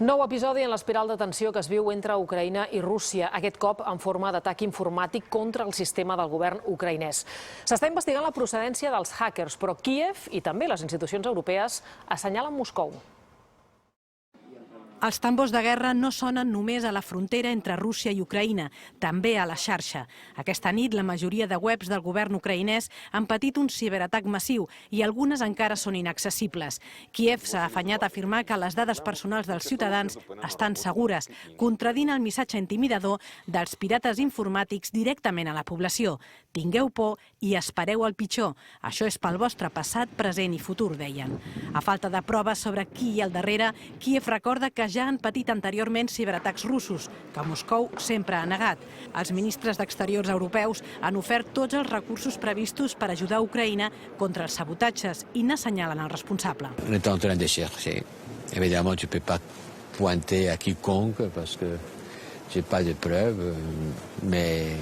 Nou episodi en l'espiral de tensió que es viu entre Ucraïna i Rússia, aquest cop en forma d'atac informàtic contra el sistema del govern ucraïnès. S'està investigant la procedència dels hackers, però Kíev i també les institucions europees assenyalen Moscou. Els tambors de guerra no sonen només a la frontera entre Rússia i Ucraïna, també a la xarxa. Aquesta nit, la majoria de webs del govern ucraïnès han patit un ciberatac massiu i algunes encara són inaccessibles. Kíev s'ha afanyat a afirmar que les dades personals dels ciutadans estan segures, contradint el missatge intimidador dels pirates informàtics directament a la població. Tingueu por i espereu el pitjor. Això és pel vostre passat, present i futur, deien. A falta de proves sobre qui hi ha al darrere, Kíev recorda que ja han patit anteriorment ciberatacs russos, que Moscou sempre ha negat. Els ministres d'Exteriors europeus han ofert tots els recursos previstos per ajudar Ucraïna contra els sabotatges i n'assenyalen el responsable. On est en train de chercher. Évidemment, tu ne peux pas pointer à quiconque parce que j'ai pas de preuves, mais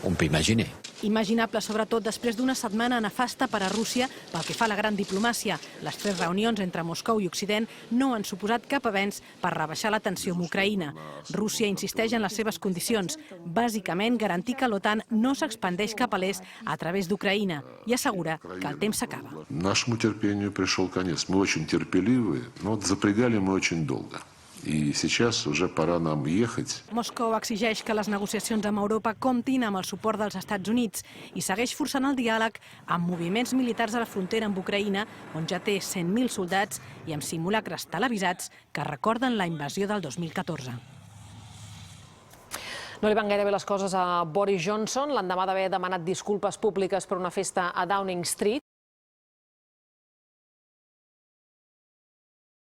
on peut imaginer. Imaginable, sobretot, després d'una setmana nefasta per a Rússia pel que fa a la gran diplomàcia. Les 3 reunions entre Moscou i Occident no han suposat cap avenç per rebaixar la tensió amb Ucraïna. Rússia insisteix en les seves condicions, bàsicament garantir que l'OTAN no s'expandeix cap a l'est a través d'Ucraïna i assegura que el temps s'acaba. Нашему терпению пришел конец. Мы очень терпеливые, но запрягали мы очень долго. И сейчас уже пора нам ехать. Moscou exigeix que les negociacions amb Europa comptin amb el suport dels Estats Units i segueix forçant el diàleg amb moviments militars a la frontera amb Ucraïna, on ja té 100.000 soldats i amb simulacres televisats que recorden la invasió del 2014. No li van gaire bé les coses a Boris Johnson l'endemà d'haver demanat disculpes públiques per una festa a Downing Street.